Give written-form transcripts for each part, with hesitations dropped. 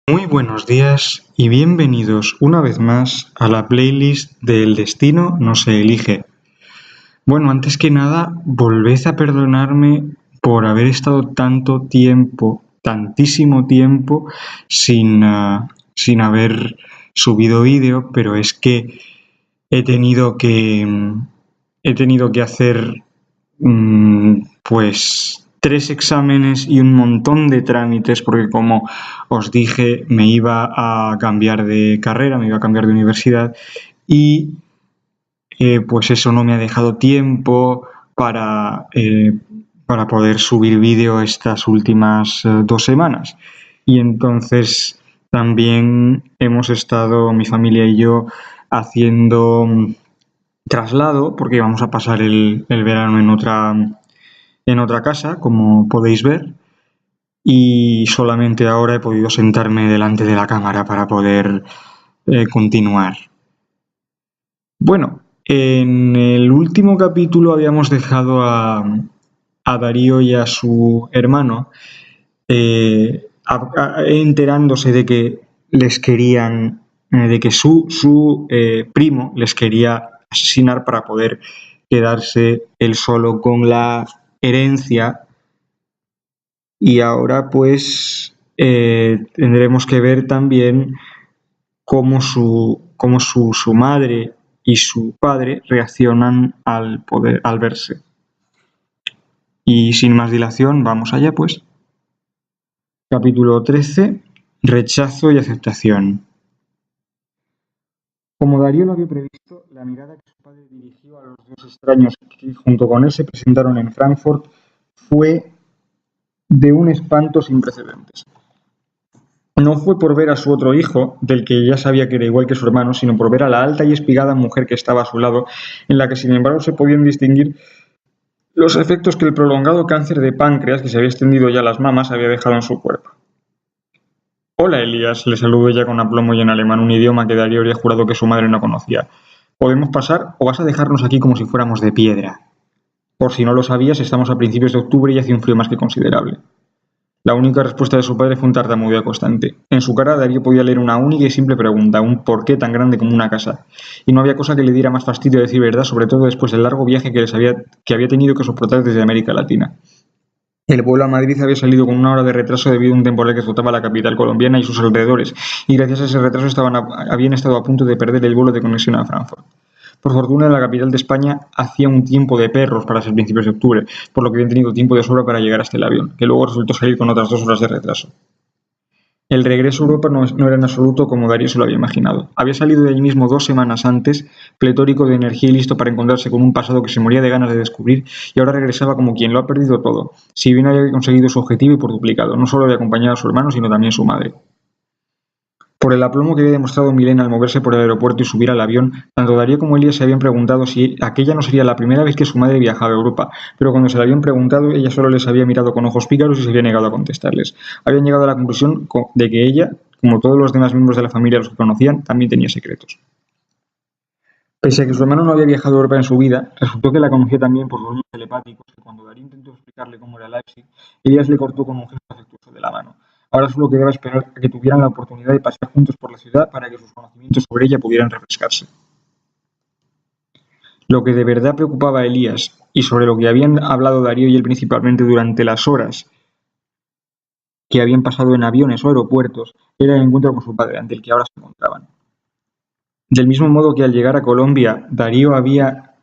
Muy buenos días y bienvenidos una vez más a la playlist de El destino no se elige. Bueno, antes que nada, volved a perdonarme por haber estado tantísimo tiempo sin haber subido vídeo, pero es que he tenido que hacer pues 3 exámenes y un montón de trámites porque, como os dije, me iba a cambiar de carrera, me iba a cambiar de universidad y pues eso no me ha dejado tiempo para poder subir vídeo estas últimas 2 semanas. Y entonces también hemos estado, mi familia y yo, haciendo traslado, porque vamos a pasar el verano en otra casa, como podéis ver, y solamente ahora he podido sentarme delante de la cámara para poder continuar. Bueno, en el último capítulo habíamos dejado a Darío y a su hermano enterándose de que les querían, de que su primo les quería asesinar para poder quedarse él solo con la herencia. Y ahora pues tendremos que ver también cómo su madre y su padre reaccionan al verse. Y sin más dilación, vamos allá pues. Capítulo 13. Rechazo y aceptación. Como Darío lo había previsto, la mirada que su padre dirigió a los dos extraños que junto con él se presentaron en Frankfurt fue de un espanto sin precedentes. No fue por ver a su otro hijo, del que ya sabía que era igual que su hermano, sino por ver a la alta y espigada mujer que estaba a su lado, en la que sin embargo se podían distinguir los efectos que el prolongado cáncer de páncreas que se había extendido ya a las mamas había dejado en su cuerpo. «Hola, Elías», le saludó ella con aplomo y en alemán, un idioma que Darío habría jurado que su madre no conocía. «¿Podemos pasar o vas a dejarnos aquí como si fuéramos de piedra? Por si no lo sabías, estamos a principios de octubre y hace un frío más que considerable». La única respuesta de su padre fue un tartamudeo constante. En su cara Darío podía leer una única y simple pregunta, un porqué tan grande como una casa. Y no había cosa que le diera más fastidio decir verdad, sobre todo después del largo viaje que había tenido que soportar desde América Latina. El vuelo a Madrid había salido con 1 hora de retraso debido a un temporal que azotaba la capital colombiana y sus alrededores, y gracias a ese retraso habían estado a punto de perder el vuelo de conexión a Frankfurt. Por fortuna, en la capital de España hacía un tiempo de perros para ser principios de octubre, por lo que habían tenido tiempo de sobra para llegar hasta el avión, que luego resultó salir con otras 2 horas de retraso. El regreso a Europa no era en absoluto como Darío se lo había imaginado. Había salido de allí mismo 2 semanas antes, pletórico de energía y listo para encontrarse con un pasado que se moría de ganas de descubrir, y ahora regresaba como quien lo ha perdido todo, si bien había conseguido su objetivo y por duplicado. No solo había acompañado a su hermano, sino también a su madre. Por el aplomo que había demostrado Milena al moverse por el aeropuerto y subir al avión, tanto Darío como Elías se habían preguntado si aquella no sería la primera vez que su madre viajaba a Europa, pero cuando se la habían preguntado, ella solo les había mirado con ojos pícaros y se había negado a contestarles. Habían llegado a la conclusión de que ella, como todos los demás miembros de la familia a los que conocían, también tenía secretos. Pese a que su hermano no había viajado a Europa en su vida, resultó que la conocía también por los medios telepáticos que cuando Darío intentó explicarle cómo era Leipzig, Elías le cortó con un gesto afectuoso de la mano. Ahora solo quedaba esperar a que tuvieran la oportunidad de pasear juntos por la ciudad para que sus conocimientos sobre ella pudieran refrescarse. Lo que de verdad preocupaba a Elías, y sobre lo que habían hablado Darío y él principalmente durante las horas que habían pasado en aviones o aeropuertos, era el encuentro con su padre, ante el que ahora se encontraban. Del mismo modo que al llegar a Colombia, Darío había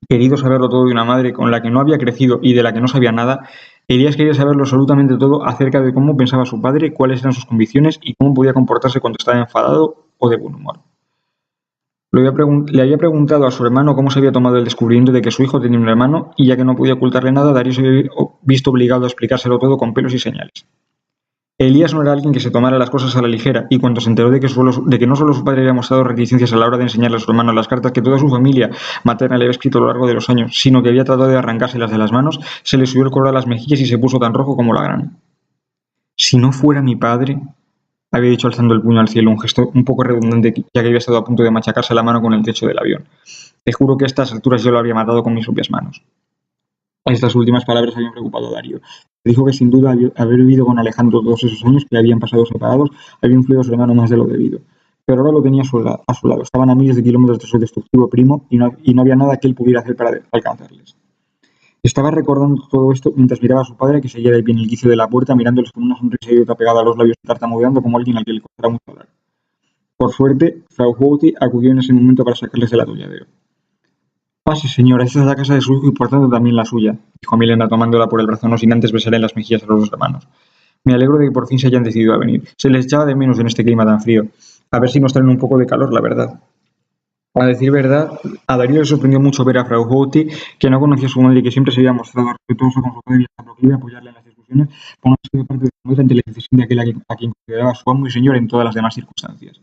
querido saberlo todo de una madre con la que no había crecido y de la que no sabía nada, Elías quería saberlo absolutamente todo acerca de cómo pensaba su padre, cuáles eran sus convicciones y cómo podía comportarse cuando estaba enfadado o de buen humor. Le había preguntado a su hermano cómo se había tomado el descubrimiento de que su hijo tenía un hermano, y ya que no podía ocultarle nada, Darío se había visto obligado a explicárselo todo con pelos y señales. Elías no era alguien que se tomara las cosas a la ligera, y cuando se enteró de que no solo su padre había mostrado reticencias a la hora de enseñarle a su hermano las cartas que toda su familia materna le había escrito a lo largo de los años, sino que había tratado de arrancárselas de las manos, se le subió el color a las mejillas y se puso tan rojo como la grana. «Si no fuera mi padre», había dicho alzando el puño al cielo, un gesto un poco redundante ya que había estado a punto de machacarse la mano con el techo del avión. «Te juro que a estas alturas yo lo habría matado con mis propias manos». Estas últimas palabras habían preocupado a Darío. Dijo que sin duda haber vivido con Alejandro todos esos años que habían pasado separados había influido a su hermano más de lo debido. Pero ahora lo tenía a su lado. Estaban a miles de kilómetros de su destructivo primo y no había nada que él pudiera hacer para alcanzarles. Estaba recordando todo esto mientras miraba a su padre, que seguía de pie en el quicio de la puerta, mirándoles con una sonrisa idiota pegada a los labios y tartamudeando como alguien al que le costará mucho hablar. Por suerte, Frau Houghty acudió en ese momento para sacarles el atolladero. «Pase, señora, esta es la casa de su hijo y por tanto también la suya», dijo Milena tomándola por el brazo, no sin antes besar en las mejillas a los dos hermanos. «Me alegro de que por fin se hayan decidido a venir. Se les echaba de menos en este clima tan frío. A ver si nos traen un poco de calor, la verdad». A decir verdad, a Darío le sorprendió mucho ver a Frau Houghty, que no conocía a su madre y que siempre se había mostrado respetuoso con su padre y hasta proclive a apoyarle en las discusiones, ponerse de parte de su madre ante la decisión de aquel a quien consideraba su amo y señor en todas las demás circunstancias.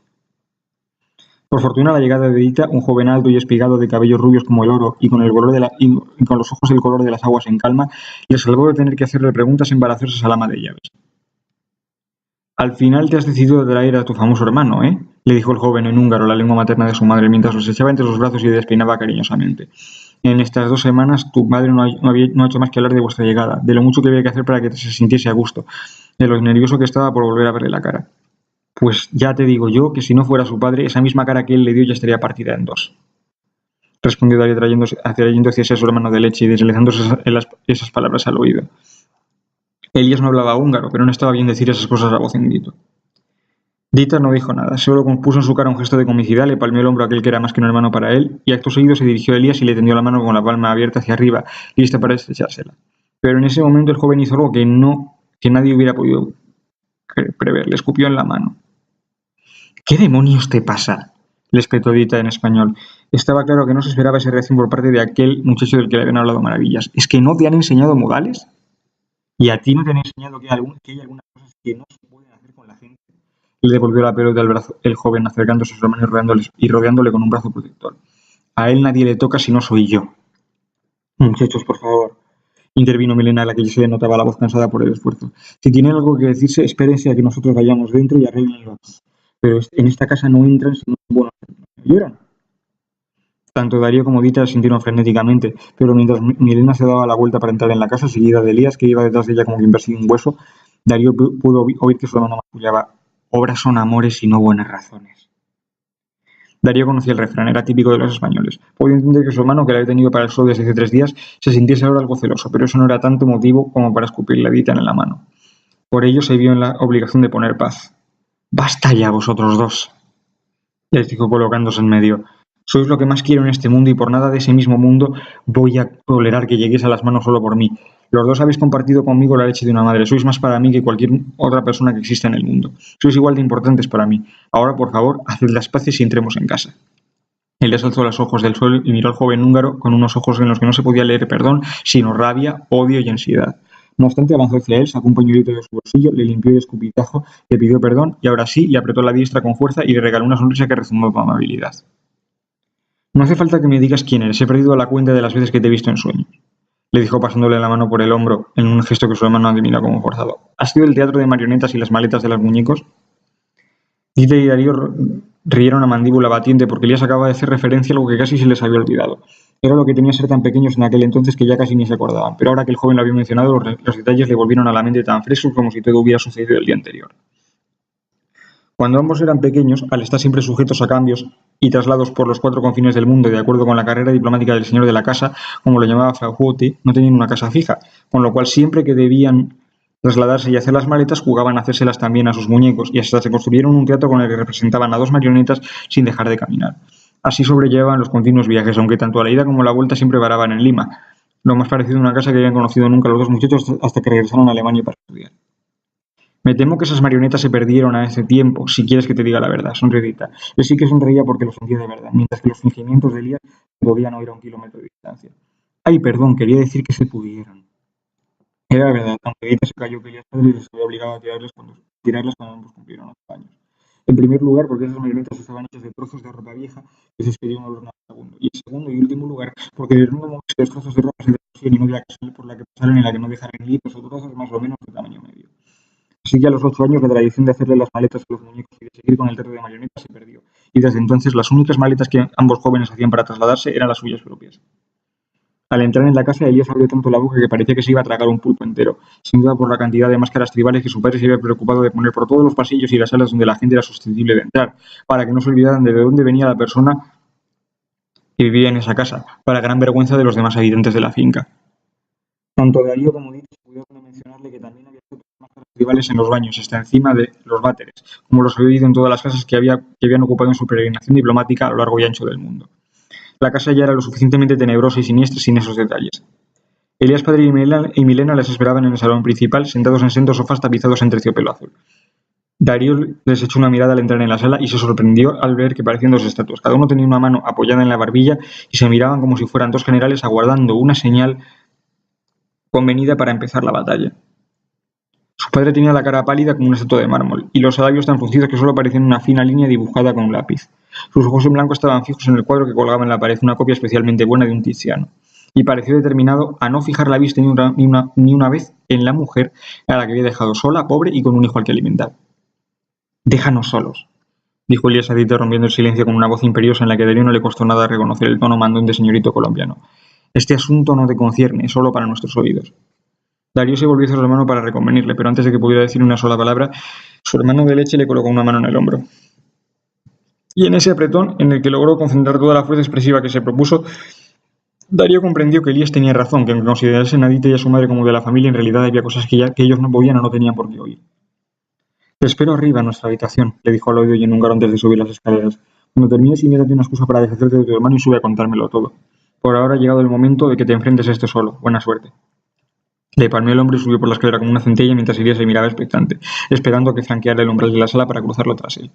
Por fortuna, la llegada de Edita, un joven alto y espigado de cabellos rubios como el oro y con los ojos el color de las aguas en calma, le salvó de tener que hacerle preguntas embarazosas al ama de llaves. «Al final te has decidido a traer a tu famoso hermano, ¿eh?», le dijo el joven en húngaro, la lengua materna de su madre, mientras los echaba entre sus brazos y le despeinaba cariñosamente. «En estas 2 semanas tu madre no ha hecho más que hablar de vuestra llegada, de lo mucho que había que hacer para que se sintiese a gusto, de lo nervioso que estaba por volver a verle la cara». «Pues ya te digo yo que si no fuera su padre, esa misma cara que él le dio ya estaría partida en 2», respondió Darío trayendo hacia su hermano de leche y deslizándose esas palabras al oído. Elías no hablaba húngaro, pero no estaba bien decir esas cosas a voz en grito. Dita no dijo nada, solo puso en su cara un gesto de comicidad, le palmeó el hombro a aquel que era más que un hermano para él, y acto seguido se dirigió a Elías y le tendió la mano con la palma abierta hacia arriba, lista para estrechársela. Pero en ese momento el joven hizo algo que nadie hubiera podido prever, le escupió en la mano. «¿Qué demonios te pasa?», le espetó Dita en español. Estaba claro que no se esperaba esa reacción por parte de aquel muchacho del que le habían hablado maravillas. ¿Es que no te han enseñado modales? ¿Y a ti no te han enseñado que hay algunas cosas que no se pueden hacer con la gente? Le devolvió la pelota al brazo el joven, acercándose a su hermano y rodeándole con un brazo protector. «A él nadie le toca si no soy yo». «Muchachos, por favor», intervino Milena, a la que ya se le notaba la voz cansada por el esfuerzo. «Si tienen algo que decirse, espérense a que nosotros vayamos dentro y arréglenlo aquí. Pero en esta casa no entran si no son buenos. ¿Me oyeron?». Tanto Darío como Dita sintieron frenéticamente, pero mientras Milena se daba la vuelta para entrar en la casa, seguida de Elías, que iba detrás de ella como quien persigue un hueso, Darío pudo oír que su hermano mascullaba: «Obras son amores y no buenas razones». Darío conocía el refrán, era típico de los españoles. Podía entender que su hermano, que le había tenido para el sol desde hace 3 días, se sintiese ahora algo celoso, pero eso no era tanto motivo como para escupirle a Dita en la mano. Por ello se vio en la obligación de poner paz. «Basta ya, vosotros dos», les dijo colocándose en medio. «Sois lo que más quiero en este mundo y por nada de ese mismo mundo voy a tolerar que lleguéis a las manos solo por mí. Los dos habéis compartido conmigo la leche de una madre. Sois más para mí que cualquier otra persona que exista en el mundo. Sois igual de importantes para mí. Ahora, por favor, haced las paces y entremos en casa». Elías alzó los ojos del suelo y miró al joven húngaro con unos ojos en los que no se podía leer perdón, sino rabia, odio y ansiedad. No obstante, avanzó hacia él, sacó un pañuelito de su bolsillo, le limpió el escupitajo, le pidió perdón y ahora sí le apretó la diestra con fuerza y le regaló una sonrisa que rezumbó con amabilidad. «No hace falta que me digas quién eres, he perdido la cuenta de las veces que te he visto en sueños», le dijo pasándole la mano por el hombro en un gesto que su hermano adivinó como forzado. «¿Has sido el teatro de marionetas y las maletas de los muñecos?». Dita y Darío rieron a mandíbula batiente porque Elías acababa de hacer referencia a algo que casi se les había olvidado. Era lo que tenía ser tan pequeños en aquel entonces que ya casi ni se acordaban, pero ahora que el joven lo había mencionado, los detalles le volvieron a la mente tan frescos como si todo hubiera sucedido el día anterior. Cuando ambos eran pequeños, al estar siempre sujetos a cambios y traslados por los 4 confines del mundo de acuerdo con la carrera diplomática del señor de la casa, como lo llamaba Frau Houghty, no tenían una casa fija, con lo cual siempre que debían trasladarse y hacer las maletas jugaban a hacérselas también a sus muñecos y hasta se construyeron un teatro con el que representaban a 2 marionetas sin dejar de caminar. Así sobrellevaban los continuos viajes, aunque tanto a la ida como a la vuelta siempre paraban en Lima, lo más parecido a una casa que habían conocido nunca los dos muchachos hasta que regresaron a Alemania para estudiar. «Me temo que esas marionetas se perdieron hace tiempo, si quieres que te diga la verdad», sonrió Dita. Él sí que sonreía porque lo sentía de verdad, mientras que los fingimientos de Elías se podían oír a 1 kilómetro de distancia. «Ay, perdón, quería decir que se pudieron». Era verdad, aunque Dita se cayó que Elías padre les había obligado a tirarlas cuando ambos cumplieron 8 años. En primer lugar, porque esas marionetas estaban hechas de trozos de ropa vieja que se expedían al horno al segundo. Y en segundo y último lugar, porque de no moverse los trozos de ropa se descosían y no había casal por la que pasaran en la que no dejaran ni hilos o trozos más o menos de tamaño medio. Así que a los 8 años la tradición de hacerle las maletas a los muñecos y de seguir con el teatro de marionetas se perdió, y desde entonces las únicas maletas que ambos jóvenes hacían para trasladarse eran las suyas propias. Al entrar en la casa, Elías abrió tanto la boca que parecía que se iba a tragar un pulpo entero, sin duda por la cantidad de máscaras tribales que su padre se había preocupado de poner por todos los pasillos y las salas donde la gente era susceptible de entrar, para que no se olvidaran de dónde venía la persona que vivía en esa casa, para gran vergüenza de los demás habitantes de la finca. Tanto Darío como Dini se cuidaron de mencionarle que también había otras máscaras tribales en los baños, hasta encima de los váteres, como los había oído en todas las casas que habían ocupado en su peregrinación diplomática a lo largo y ancho del mundo. La casa ya era lo suficientemente tenebrosa y siniestra sin esos detalles. Elías padre y Milena les esperaban en el salón principal, sentados en sendos sofás tapizados en terciopelo azul. Darío les echó una mirada al entrar en la sala y se sorprendió al ver que parecían dos estatuas. Cada uno tenía una mano apoyada en la barbilla y se miraban como si fueran dos generales aguardando una señal convenida para empezar la batalla. Su padre tenía la cara pálida como una estatua de mármol y los labios tan fruncidos que solo parecían una fina línea dibujada con un lápiz. Sus ojos en blanco estaban fijos en el cuadro que colgaba en la pared, una copia especialmente buena de un Tiziano, y pareció determinado a no fijar la vista ni una vez en la mujer a la que había dejado sola, pobre y con un hijo al que alimentar. «Déjanos solos», dijo Elías Adite rompiendo el silencio con una voz imperiosa en la que a Darío no le costó nada reconocer el tono mandón de señorito colombiano. «Este asunto no te concierne, solo para nuestros oídos». Darío se volvió hacia su hermano para reconvenirle, pero antes de que pudiera decir una sola palabra, su hermano de leche le colocó una mano en el hombro. Y en ese apretón, en el que logró concentrar toda la fuerza expresiva que se propuso, Darío comprendió que Elías tenía razón, que aunque considerasen a Dite y a su madre como de la familia, en realidad había cosas que ellos no podían o no tenían por qué oír. «Te espero arriba en nuestra habitación», le dijo al oído Yenungar antes de subir las escaleras. «Cuando termines, invéntate una excusa para deshacerte de tu hermano y sube a contármelo todo. Por ahora ha llegado el momento de que te enfrentes a esto solo. Buena suerte». Le palmeó el hombro y subió por la escalera como una centella mientras Elías se miraba expectante, esperando a que franqueara el umbral de la sala para cruzarlo tras él.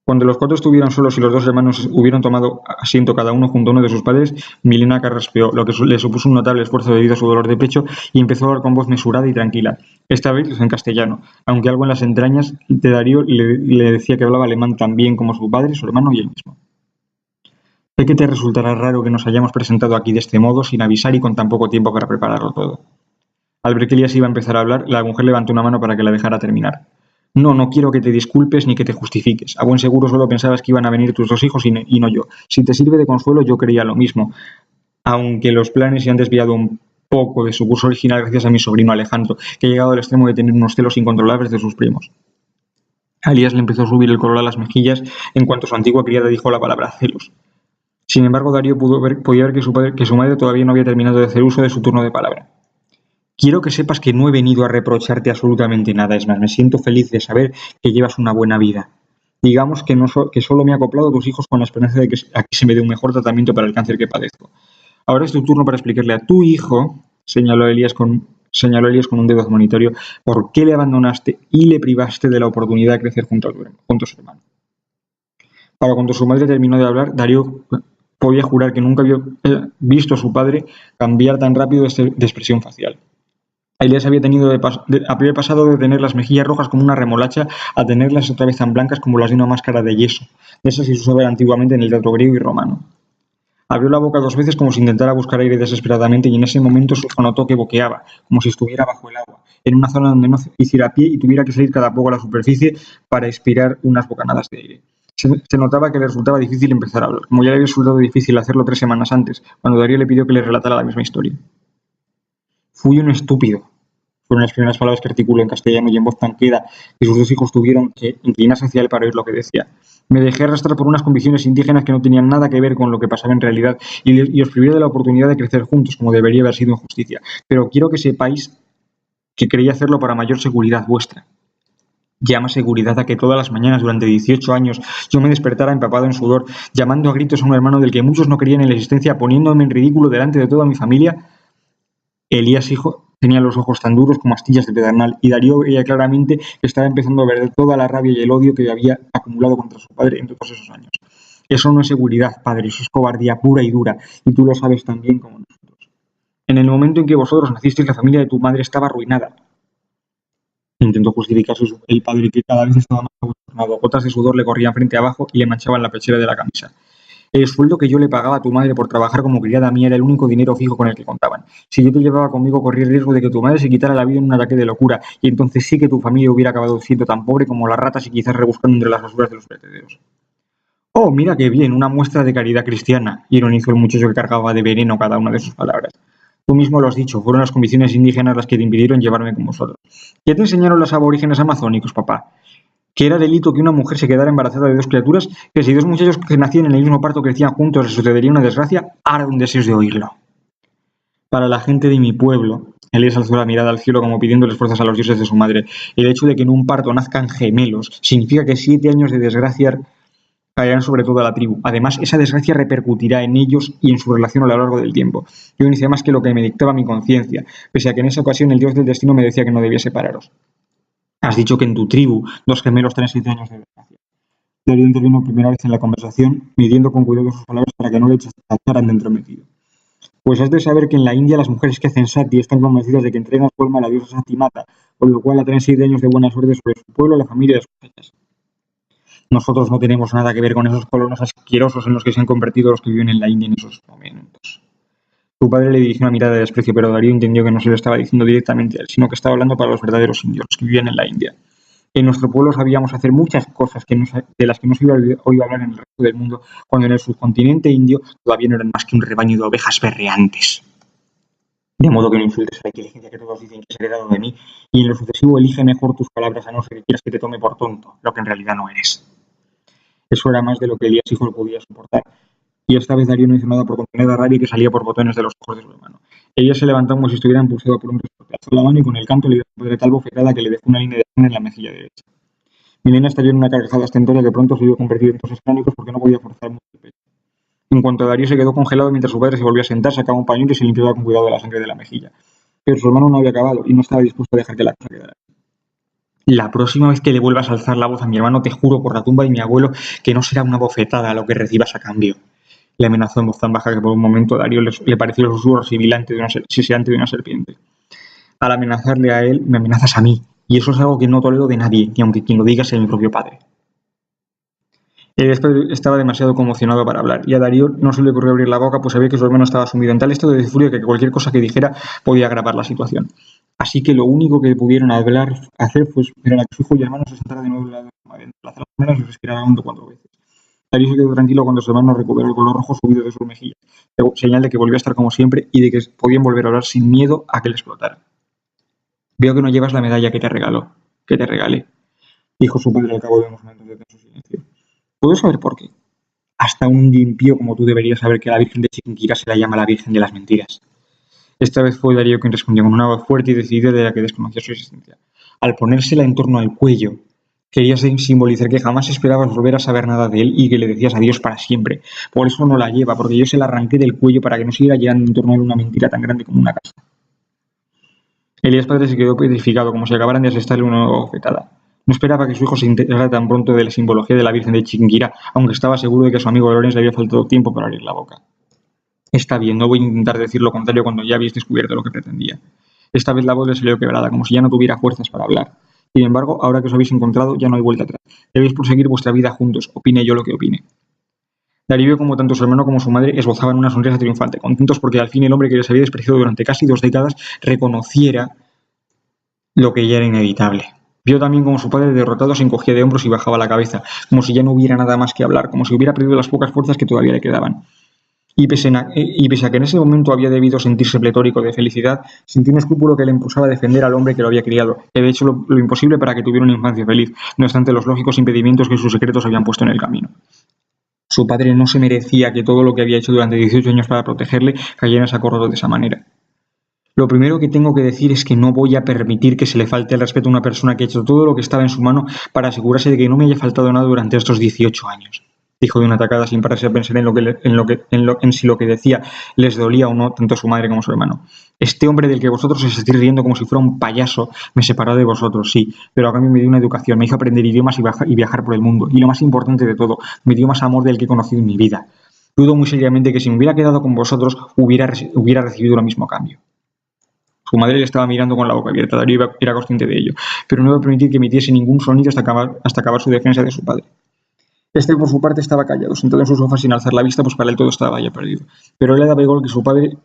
Cuando los cuatro estuvieron solos y los dos hermanos hubieron tomado asiento cada uno junto a uno de sus padres, Milena carraspeó, lo que le supuso un notable esfuerzo debido a su dolor de pecho, y empezó a hablar con voz mesurada y tranquila, esta vez en castellano, aunque algo en las entrañas de Darío le decía que hablaba alemán tan bien como su padre, su hermano y él mismo. «Sé que te resultará raro que nos hayamos presentado aquí de este modo, sin avisar y con tan poco tiempo para prepararlo todo». Al ver que Elías iba a empezar a hablar, la mujer levantó una mano para que la dejara terminar. No quiero que te disculpes ni que te justifiques. A buen seguro solo pensabas que iban a venir tus dos hijos y no yo. Si te sirve de consuelo, yo creía lo mismo. Aunque los planes se han desviado un poco de su curso original gracias a mi sobrino Alejandro, que ha llegado al extremo de tener unos celos incontrolables de sus primos. A Elías le empezó a subir el color a las mejillas en cuanto su antigua criada dijo la palabra celos. Sin embargo, Darío podía ver que su madre todavía no había terminado de hacer uso de su turno de palabra. Quiero que sepas que no he venido a reprocharte absolutamente nada, es más, me siento feliz de saber que llevas una buena vida. Digamos que solo me he acoplado a tus hijos con la esperanza de que aquí se me dé un mejor tratamiento para el cáncer que padezco. Ahora es tu turno para explicarle a tu hijo, señaló Elías con un dedo admonitorio, por qué le abandonaste y le privaste de la oportunidad de crecer junto a su hermano. Para cuando su madre terminó de hablar, Darío podía jurar que nunca había visto a su padre cambiar tan rápido de expresión facial. Elías había pasado de tener las mejillas rojas como una remolacha a tenerlas otra vez tan blancas como las de una máscara de yeso, de esas que se usaban antiguamente en el teatro griego y romano. Abrió la boca 2 veces como si intentara buscar aire desesperadamente y en ese momento su hijo notó que boqueaba, como si estuviera bajo el agua, en una zona donde no hiciera pie y tuviera que salir cada poco a la superficie para expirar unas bocanadas de aire. Se notaba que le resultaba difícil empezar a hablar, como ya le había resultado difícil hacerlo 3 semanas antes, cuando Darío le pidió que le relatara la misma historia. «Fui un estúpido», fueron las primeras palabras que articuló en castellano y en voz tan queda que sus dos hijos tuvieron que inclinarse hacia él para oír lo que decía. «Me dejé arrastrar por unas convicciones indígenas que no tenían nada que ver con lo que pasaba en realidad y os privé de la oportunidad de crecer juntos, como debería haber sido en justicia. Pero quiero que sepáis que quería hacerlo para mayor seguridad vuestra». Llama seguridad a que todas las mañanas durante 18 años yo me despertara empapado en sudor, llamando a gritos a un hermano del que muchos no creían en la existencia, poniéndome en ridículo delante de toda mi familia. Elías hijo tenía los ojos tan duros como astillas de pedernal y Darío veía claramente que estaba empezando a ver toda la rabia y el odio que había acumulado contra su padre en todos esos años. «Eso no es seguridad, padre, eso es cobardía pura y dura, y tú lo sabes tan bien como nosotros. En el momento en que vosotros nacisteis, la familia de tu madre estaba arruinada». Intentó justificarse el padre, que cada vez estaba más abochornado. Gotas de sudor le corrían frente abajo y le manchaban la pechera de la camisa. «El sueldo que yo le pagaba a tu madre por trabajar como criada mía era el único dinero fijo con el que contaban. Si yo te llevaba conmigo, corría el riesgo de que tu madre se quitara la vida en un ataque de locura, y entonces sí que tu familia hubiera acabado siendo tan pobre como las ratas y quizás rebuscando entre las basuras de los vertederos. Oh, mira qué bien, una muestra de caridad cristiana, ironizó el muchacho que cargaba de veneno cada una de sus palabras. Tú mismo lo has dicho, fueron las convicciones indígenas las que te impidieron llevarme con vosotros. ¿Qué te enseñaron los aborígenes amazónicos, papá? Que era delito que una mujer se quedara embarazada de dos criaturas, que si dos muchachos que nacían en el mismo parto crecían juntos les sucedería una desgracia. Ahora un deseo de oírlo. Para la gente de mi pueblo, Elías alzó la mirada al cielo como pidiéndoles fuerzas a los dioses de su madre. El hecho de que en un parto nazcan gemelos significa que 7 años de desgracia caerán sobre toda la tribu. Además, esa desgracia repercutirá en ellos y en su relación a lo largo del tiempo. Yo no hice más que lo que me dictaba mi conciencia, pese a que en esa ocasión el dios del destino me decía que no debía separaros. Has dicho que en tu tribu dos gemelos tienen 7 años de desgracia. Darío intervino por primera vez en la conversación, midiendo con cuidado sus palabras para que no le echaran de entrometido. Pues has de saber que en la India las mujeres que hacen sati están convencidas de que entregan su alma a la diosa Sati Mata, por lo cual atraen 7 años de buena suerte sobre su pueblo, la familia y las cosechas. Nosotros no tenemos nada que ver con esos colonos asquerosos en los que se han convertido los que viven en la India en esos momentos. Su padre le dirigió una mirada de desprecio, pero Darío entendió que no se lo estaba diciendo directamente a él, sino que estaba hablando para los verdaderos indios, los que vivían en la India. En nuestro pueblo sabíamos hacer muchas cosas de las que no se había oído hablar en el resto del mundo, cuando en el subcontinente indio todavía no eran más que un rebaño de ovejas berreantes. De modo que no insultes a la inteligencia que todos dicen que es heredado de mí, y en lo sucesivo elige mejor tus palabras a no ser que quieras que te tome por tonto, lo que en realidad no eres. Eso era más de lo que Elías hijo lo podía soportar, y esta vez Darío no hizo nada por contener la rabia que salía por botones de los ojos de su hermano. Ella se levantó como si estuviera impulsada por un resorte, alzó la mano y con el canto le dio a su padre tal bofetada que le dejó una línea de sangre en la mejilla derecha. Milena estalló en una carcajada estentoria que pronto se vio convertida en toses crónicos porque no podía forzar mucho el pecho. En cuanto Darío se quedó congelado mientras su padre se volvió a sentar, sacaba un pañuelo y se limpiaba con cuidado la sangre de la mejilla. Pero su hermano no había acabado y no estaba dispuesto a dejar que la cosa quedara. La próxima vez que le vuelvas a alzar la voz a mi hermano, te juro por la tumba de mi abuelo que no será una bofetada lo que recibas a cambio. Le amenazó en voz tan baja que por un momento a Darío le pareció el susurro sibilante de una serpiente. Al amenazarle a él, me amenazas a mí, y eso es algo que no tolero de nadie, ni aunque quien lo diga sea mi propio padre. El estaba demasiado conmocionado para hablar, y a Darío no se le ocurrió abrir la boca, pues sabía que su hermano estaba sumido en tal estado de furia que cualquier cosa que dijera podía agravar la situación. Así que lo único que pudieron hacer fue esperar a que su hijo y hermano se sentara de nuevo al lado de su madre, entrelazar las manos y respirar hondo 4 veces. Darío se quedó tranquilo cuando su hermano recuperó el color rojo subido de su mejilla, señal de que volvió a estar como siempre y de que podían volver a hablar sin miedo a que le explotara. Veo que no llevas la medalla que te regalé, dijo su padre al cabo de unos momentos de tenso silencio. ¿Puedo saber por qué? Hasta un limpio como tú deberías saber que a la Virgen de Chiquinquirá se la llama la Virgen de las Mentiras. Esta vez fue Darío quien respondió con una voz fuerte y decidida de la que desconocía su existencia. Al ponérsela en torno al cuello, quería simbolizar que jamás esperabas volver a saber nada de él y que le decías adiós para siempre. Por eso no la lleva, porque yo se la arranqué del cuello para que no siguiera llevando en torno a él una mentira tan grande como una casa. Elías padre se quedó petrificado, como si acabaran de asestarle una nueva bofetada. No esperaba que su hijo se enterara tan pronto de la simbología de la Virgen de Chiquinquirá, aunque estaba seguro de que a su amigo Lorenz le había faltado tiempo para abrir la boca. Está bien, no voy a intentar decir lo contrario cuando ya habéis descubierto lo que pretendía. Esta vez la voz le salió quebrada, como si ya no tuviera fuerzas para hablar. Sin embargo, ahora que os habéis encontrado, ya no hay vuelta atrás. Debéis proseguir vuestra vida juntos, opine yo lo que opine. Darío vio como tanto su hermano como su madre esbozaban una sonrisa triunfante, contentos porque al fin el hombre que les había despreciado durante casi 2 décadas reconociera lo que ya era inevitable. Vio también como su padre derrotado se encogía de hombros y bajaba la cabeza, como si ya no hubiera nada más que hablar, como si hubiera perdido las pocas fuerzas que todavía le quedaban. Y pese a que en ese momento había debido sentirse pletórico de felicidad, sintió un escrúpulo que le impulsaba a defender al hombre que lo había criado, que había hecho lo imposible para que tuviera una infancia feliz, no obstante los lógicos impedimentos que sus secretos habían puesto en el camino. Su padre no se merecía que todo lo que había hecho durante 18 años para protegerle cayera en saco roto de esa manera. Lo primero que tengo que decir es que no voy a permitir que se le falte el respeto a una persona que ha hecho todo lo que estaba en su mano para asegurarse de que no me haya faltado nada durante estos 18 años. Dijo de una tacada sin pararse a pensar en si lo que decía les dolía o no tanto a su madre como a su hermano. Este hombre del que vosotros os estáis riendo como si fuera un payaso me separó de vosotros, sí, pero a cambio me dio una educación, me hizo aprender idiomas y viajar por el mundo. Y lo más importante de todo, me dio más amor del que he conocido en mi vida. Dudo muy seriamente que si me hubiera quedado con vosotros hubiera recibido lo mismo a cambio. Su madre le estaba mirando con la boca abierta, Darío era consciente de ello, pero no iba a permitir que emitiese ningún sonido hasta acabar su defensa de su padre. Este, por su parte, estaba callado, sentado en su sofá sin alzar la vista, pues para él todo estaba ya perdido. Pero él le daba igual que su padre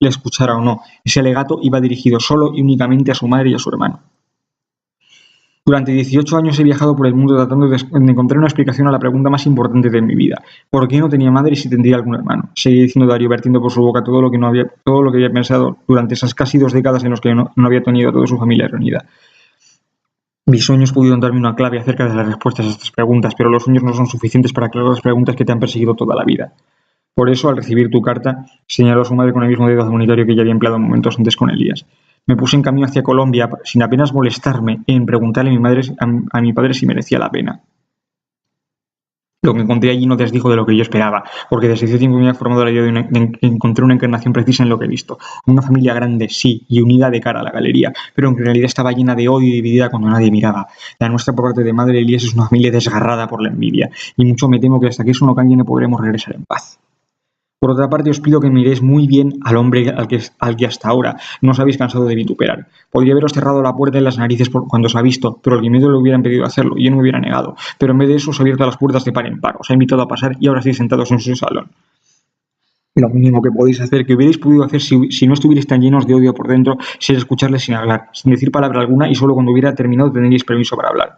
le escuchara o no. Ese alegato iba dirigido solo y únicamente a su madre y a su hermano. Durante 18 años he viajado por el mundo tratando de encontrar una explicación a la pregunta más importante de mi vida. ¿Por qué no tenía madre y si tendría algún hermano? Seguía diciendo Darío, vertiendo por su boca todo lo que había pensado durante esas casi 2 décadas en las que no había tenido a toda su familia reunida. Mis sueños pudieron darme una clave acerca de las respuestas a estas preguntas, pero los sueños no son suficientes para aclarar las preguntas que te han perseguido toda la vida. Por eso, al recibir tu carta, señaló a su madre con el mismo dedo admonitorio que ya había empleado momentos antes con Elías. Me puse en camino hacia Colombia sin apenas molestarme en preguntarle a mi padre si merecía la pena. Lo que encontré allí no desdijo de lo que yo esperaba, porque desde hace tiempo me había formado la idea de encontrar una encarnación precisa en lo que he visto. Una familia grande, sí, y unida de cara a la galería, pero en realidad estaba llena de odio y dividida cuando nadie miraba. La nuestra, por parte de madre Elías, es una familia desgarrada por la envidia, y mucho me temo que hasta que eso no cambie no podremos regresar en paz. Por otra parte, os pido que miréis muy bien al hombre al que hasta ahora no os habéis cansado de vituperar. Podría haberos cerrado la puerta en las narices cuando os ha visto, pero el miedo le hubiera impedido hacerlo y yo no me hubiera negado. Pero en vez de eso os ha abierto las puertas de par en par, os ha invitado a pasar y ahora estáis sentados en su salón. Lo mínimo que podéis hacer, que hubierais podido hacer si no estuvierais tan llenos de odio por dentro, es escucharles sin hablar, sin decir palabra alguna y solo cuando hubiera terminado tendríais permiso para hablar.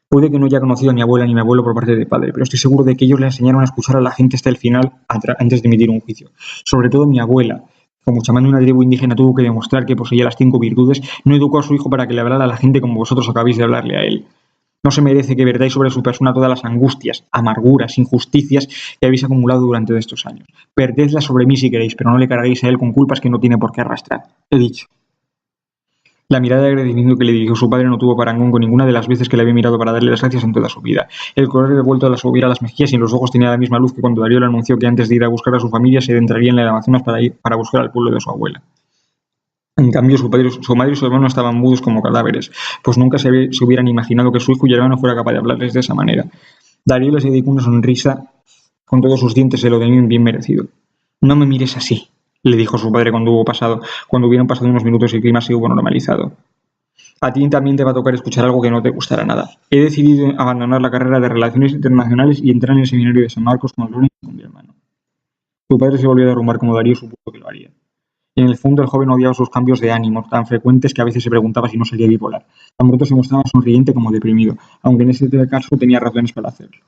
Puede que no haya conocido a mi abuela ni mi abuelo por parte de padre, pero estoy seguro de que ellos le enseñaron a escuchar a la gente hasta el final antes de emitir un juicio. Sobre todo mi abuela, como chamán de una tribu indígena tuvo que demostrar que poseía las 5 virtudes, no educó a su hijo para que le hablara a la gente como vosotros acabáis de hablarle a él. No se merece que vertáis sobre su persona todas las angustias, amarguras, injusticias que habéis acumulado durante estos años. Vertedlas sobre mí si queréis, pero no le carguéis a él con culpas que no tiene por qué arrastrar. He dicho. La mirada de agradecimiento que le dirigió su padre no tuvo parangón con ninguna de las veces que le había mirado para darle las gracias en toda su vida. El color había vuelto a subir a las mejillas y en los ojos tenía la misma luz que cuando Darío le anunció que antes de ir a buscar a su familia se adentraría en el Amazonas para buscar al pueblo de su abuela. En cambio, su madre y su hermano estaban mudos como cadáveres, pues nunca se hubieran imaginado que su hijo y hermano fuera capaz de hablarles de esa manera. Darío les dedicó una sonrisa con todos sus dientes de lo de bien merecido. No me mires así, le dijo su padre cuando hubieran pasado unos minutos y el clima se hubo normalizado. A ti también te va a tocar escuchar algo que no te gustará nada. He decidido abandonar la carrera de Relaciones Internacionales y entrar en el seminario de San Marcos con Lorenzo y con mi hermano. Su padre se volvió a derrumbar como Darío supuso que lo haría. Y en el fondo el joven odiaba sus cambios de ánimo tan frecuentes que a veces se preguntaba si no sería bipolar. Tan pronto se mostraba sonriente como deprimido, aunque en ese caso tenía razones para hacerlo.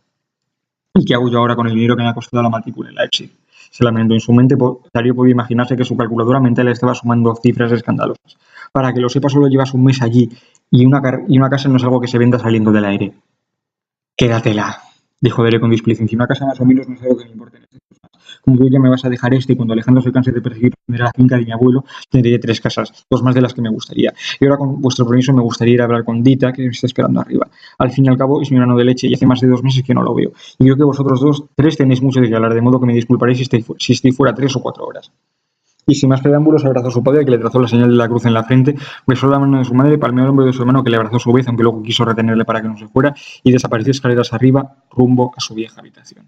¿Y qué hago yo ahora con el dinero que me ha costado la matrícula en Leipzig? Se lamentó. En su mente, Darío podía imaginarse que su calculadora mental estaba sumando cifras escandalosas. Para que lo sepa, solo llevas un mes allí y una casa no es algo que se venda saliendo del aire. Quédatela, dijo Darío con displicencia. Una casa más o menos no es algo que me importe. Como tú ya me vas a dejar y cuando Alejandro se canse de perseguir la finca de mi abuelo, tendré 3 casas, 2 más de las que me gustaría. Y ahora, con vuestro permiso, me gustaría ir a hablar con Dita, que me está esperando arriba. Al fin y al cabo, es mi grano de leche y hace más de 2 meses que no lo veo. Y creo que vosotros 3 tenéis mucho de qué hablar, de modo que me disculparéis si estoy fuera 3 o 4 horas. Y sin más preámbulos, abrazó a su padre, que le trazó la señal de la cruz en la frente, besó la mano de su madre, palmeó el hombro de su hermano, que le abrazó a su vez, aunque luego quiso retenerle para que no se fuera, y desapareció escaleras arriba, rumbo a su vieja habitación.